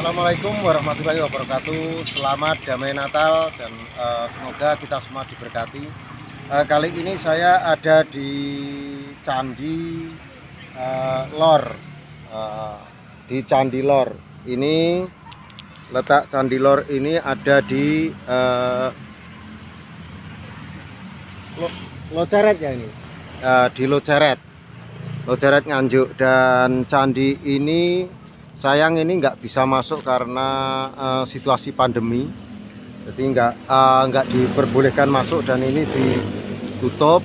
Assalamualaikum warahmatullahi wabarakatuh. Selamat damai Natal dan semoga kita semua diberkati. Kali ini saya ada di Candi Lor. Di Candi Lor ini, letak Candi Lor ini ada di Loceret ya ini. Di Loceret Nganjuk. Dan candi ini sayang ini nggak bisa masuk karena situasi pandemi, jadi nggak diperbolehkan masuk dan ini ditutup.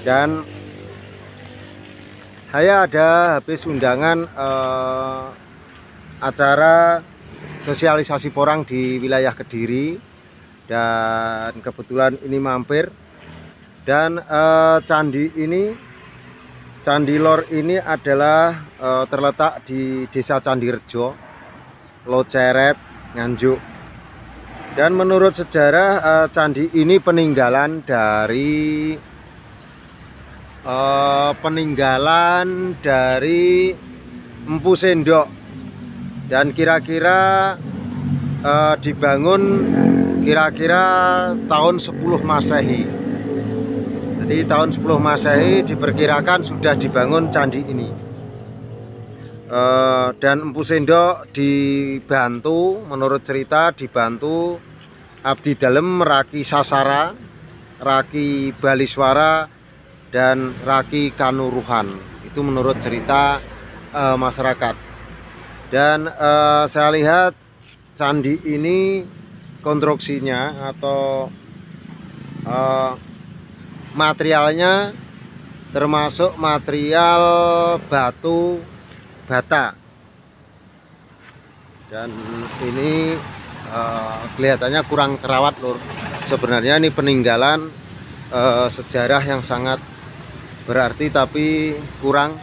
Dan saya ada habis undangan acara sosialisasi porang di wilayah Kediri, dan kebetulan ini mampir. Dan Candi Lor ini adalah terletak di Desa Candirejo, Loceret, Nganjuk. Dan menurut sejarah, candi ini peninggalan dari Empu Sendok, dan kira-kira dibangun kira-kira tahun 10 Masehi. Jadi tahun 10 Masehi diperkirakan sudah dibangun candi ini. Dan Empu Sendok dibantu, menurut cerita dibantu abdi dalem Raki Sasara, Raki Baliswara, dan Raki Kanuruhan. Itu menurut cerita masyarakat. Dan saya lihat candi ini konstruksinya atau materialnya termasuk material batu bata, dan ini kelihatannya kurang terawat lur. Sebenarnya ini peninggalan sejarah yang sangat berarti, tapi kurang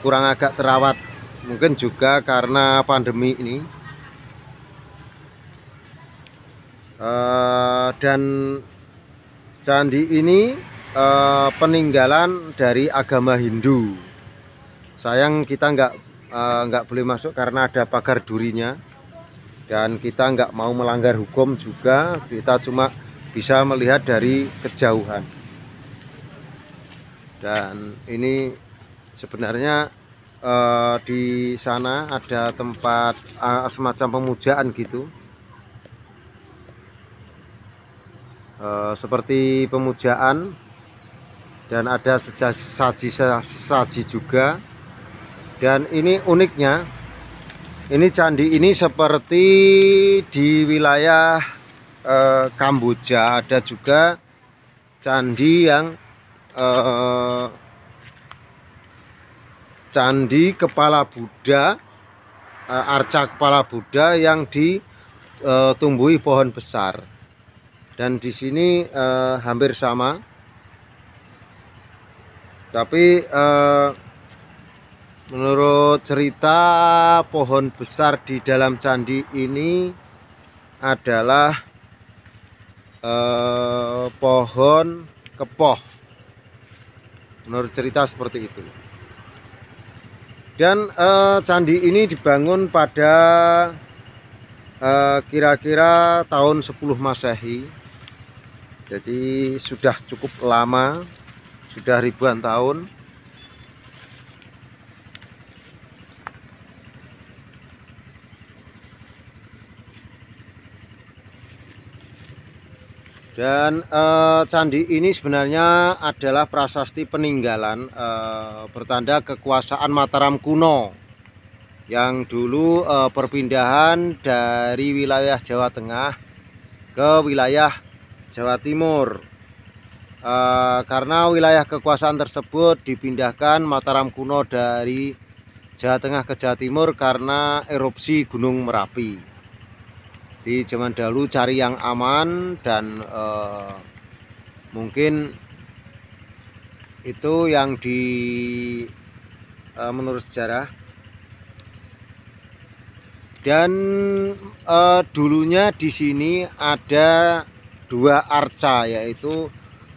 agak terawat, mungkin juga karena pandemi ini. Dan candi ini peninggalan dari agama Hindu. Sayang kita nggak boleh masuk karena ada pagar durinya, dan kita nggak mau melanggar hukum juga. Kita cuma bisa melihat dari kejauhan. Dan ini sebenarnya di sana ada tempat semacam pemujaan gitu. Seperti pemujaan, dan ada saji juga. Dan ini uniknya, ini candi ini seperti di wilayah Kamboja ada juga candi yang candi kepala Buddha, arca kepala Buddha yang ditumbuhi pohon besar. Dan di sini hampir sama, tapi menurut cerita pohon besar di dalam candi ini adalah pohon kepoh. Menurut cerita seperti itu. Dan candi ini dibangun pada kira-kira tahun 10 Masehi. Jadi sudah cukup lama, sudah ribuan tahun. Dan candi ini sebenarnya adalah prasasti peninggalan bertanda kekuasaan Mataram kuno, yang dulu perpindahan dari wilayah Jawa Tengah ke wilayah Jawa Timur. Karena wilayah kekuasaan tersebut dipindahkan Mataram kuno dari Jawa Tengah ke Jawa Timur karena erupsi Gunung Merapi. Di zaman dahulu cari yang aman, dan mungkin itu yang menurut sejarah. Dan dulunya di sini ada dua arca, yaitu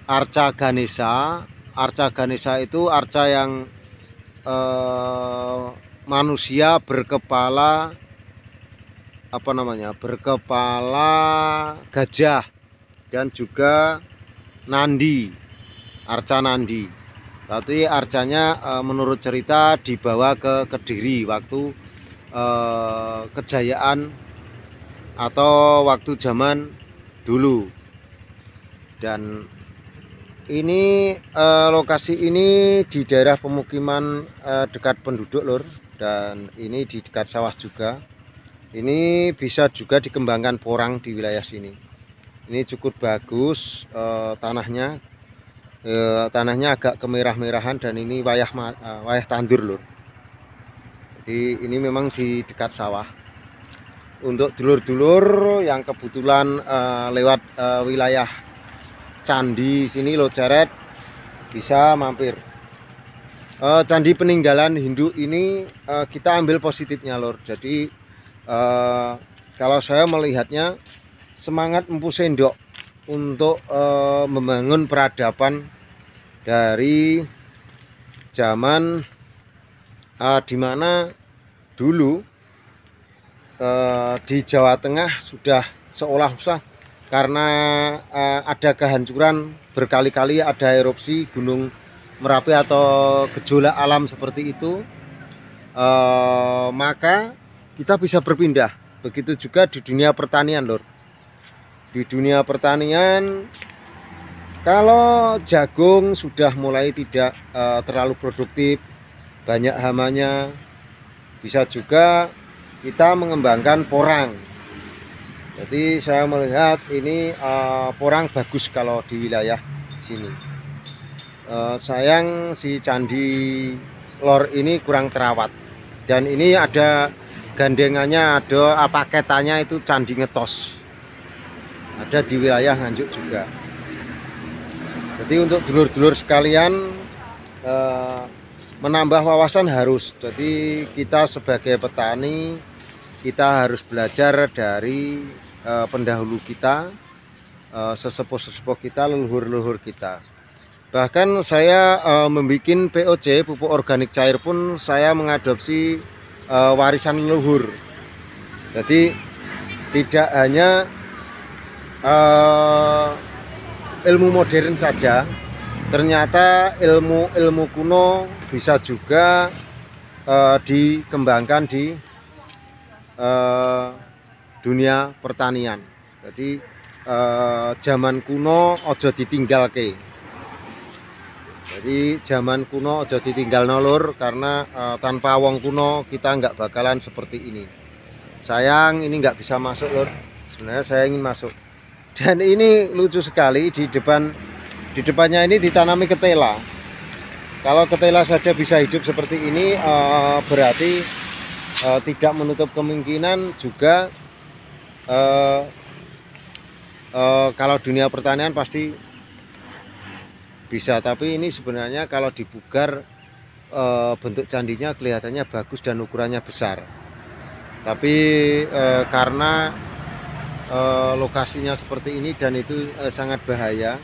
arca Ganesha. Arca Ganesha itu arca yang manusia berkepala berkepala gajah dan juga nandi, arca nandi. Tapi arcanya menurut cerita dibawa ke Kediri waktu kejayaan atau waktu zaman dulu. Dan ini lokasi ini di daerah pemukiman dekat penduduk lur, dan ini di dekat sawah juga. Ini bisa juga dikembangkan porang di wilayah sini. Ini cukup bagus tanahnya. Tanahnya agak kemerah-merahan dan ini wayah tandur lur. Jadi ini memang di dekat sawah. Untuk dulur-dulur yang kebetulan lewat wilayah candi sini Lodjaret bisa mampir. Candi peninggalan Hindu ini kita ambil positifnya lur. Jadi kalau saya melihatnya semangat Empu Sendok untuk membangun peradaban dari zaman dimana dulu di Jawa Tengah sudah seolah-olah karena ada kehancuran berkali-kali, ada erupsi gunung Merapi atau gejolak alam seperti itu, maka kita bisa berpindah. Begitu juga di dunia pertanian lur. Di dunia pertanian, kalau jagung sudah mulai tidak terlalu produktif, banyak hamanya, bisa juga kita mengembangkan porang. Jadi saya melihat ini porang bagus kalau di wilayah sini. Sayang si Candi Lor ini kurang terawat. Dan ini ada gandengannya, ada paketannya itu Candi Ngetos. Ada di wilayah Nganjuk juga. Jadi untuk dulur-dulur sekalian menambah wawasan harus. Jadi kita sebagai petani kita harus belajar dari pendahulu kita, sesepuh-sesepuh kita, leluhur-leluhur kita. Bahkan saya membuat POC, pupuk organik cair pun saya mengadopsi warisan leluhur. Jadi tidak hanya ilmu modern saja, ternyata ilmu kuno bisa juga dikembangkan di dunia pertanian. Jadi zaman kuno ojo ditinggalke. Jadi zaman kuno ojo ditinggal nolor, karena tanpa wong kuno kita nggak bakalan seperti ini. Sayang ini nggak bisa masuk lor. Sebenarnya saya ingin masuk. Dan ini lucu sekali, di depannya ini ditanami ketela. Kalau ketela saja bisa hidup seperti ini, berarti tidak menutup kemungkinan juga kalau dunia pertanian pasti bisa. Tapi ini sebenarnya kalau dibugar bentuk candinya kelihatannya bagus dan ukurannya besar. Tapi karena lokasinya seperti ini dan itu sangat bahaya,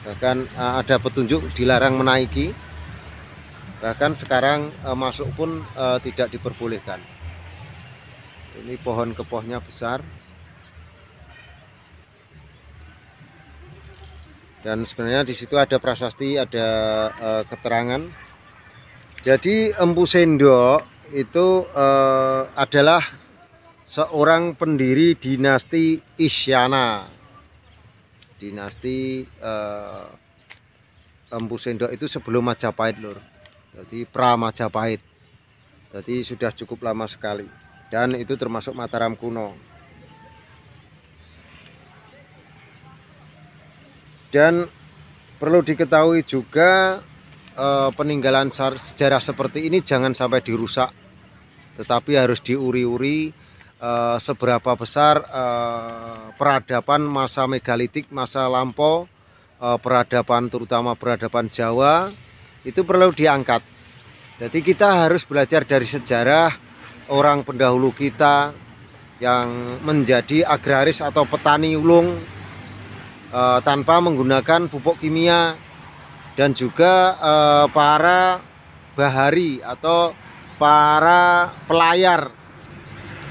bahkan ada petunjuk dilarang menaiki, bahkan sekarang masuk pun tidak diperbolehkan. Ini pohon kepohnya besar. Dan sebenarnya di situ ada prasasti, ada keterangan. Jadi Empu Sendok itu adalah seorang pendiri dinasti Isyana. Dinasti Empu Sendok itu sebelum Majapahit lur. Jadi pra Majapahit. Jadi sudah cukup lama sekali. Dan itu termasuk Mataram kuno. Dan perlu diketahui juga peninggalan sejarah seperti ini jangan sampai dirusak, tetapi harus diuri-uri seberapa besar peradaban masa megalitik, masa lampau, peradaban terutama peradaban Jawa itu perlu diangkat. Jadi kita harus belajar dari sejarah orang pendahulu kita yang menjadi agraris atau petani ulung tanpa menggunakan pupuk kimia, dan juga para bahari atau para pelayar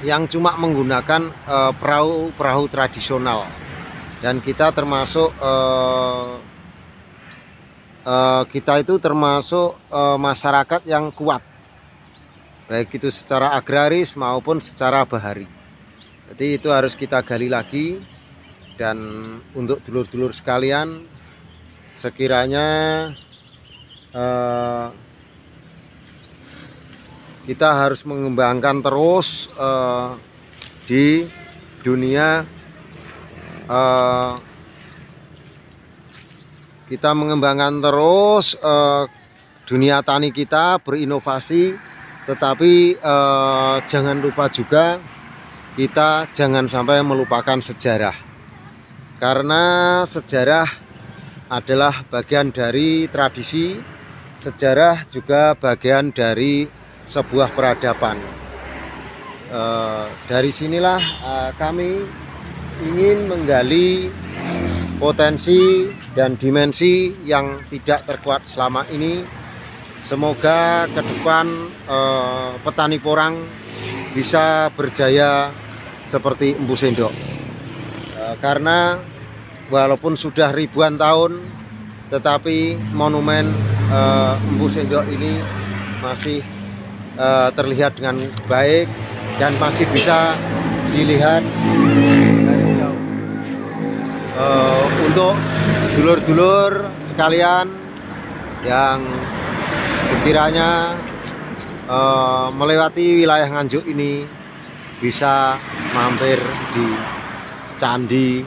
yang cuma menggunakan perahu-perahu tradisional, dan kita termasuk masyarakat yang kuat, baik itu secara agraris maupun secara bahari. Jadi itu harus kita gali lagi. Dan untuk dulur-dulur sekalian, sekiranya kita harus mengembangkan terus di dunia, kita mengembangkan terus dunia tani kita, berinovasi, tetapi jangan lupa juga kita jangan sampai melupakan sejarah, karena sejarah adalah bagian dari tradisi, sejarah juga bagian dari sebuah peradaban. Dari sinilah kami ingin menggali potensi dan dimensi yang tidak terkuat selama ini. Semoga ke depan petani porang bisa berjaya seperti Empu Sendok, karena walaupun sudah ribuan tahun, tetapi monumen Empu Sendok ini masih terlihat dengan baik dan masih bisa dilihat dari jauh. Untuk dulur-dulur sekalian yang sekiranya melewati wilayah Nganjuk ini, bisa mampir di Candi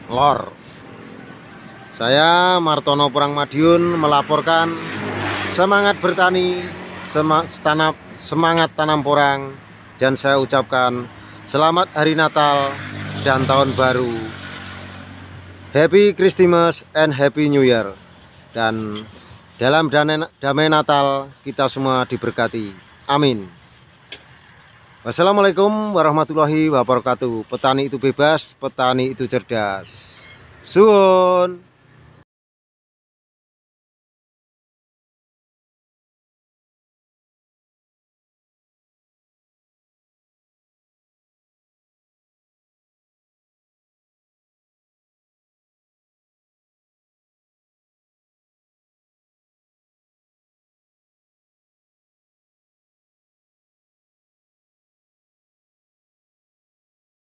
Lor. Saya Martono Porang Madiun melaporkan. Semangat bertani, semangat tanam porang, dan saya ucapkan selamat Hari Natal dan Tahun Baru, Happy Christmas and Happy New Year. Dan dalam damai Natal kita semua diberkati, amin. Wassalamualaikum warahmatullahi wabarakatuh. Petani itu bebas, petani itu cerdas. Suwun.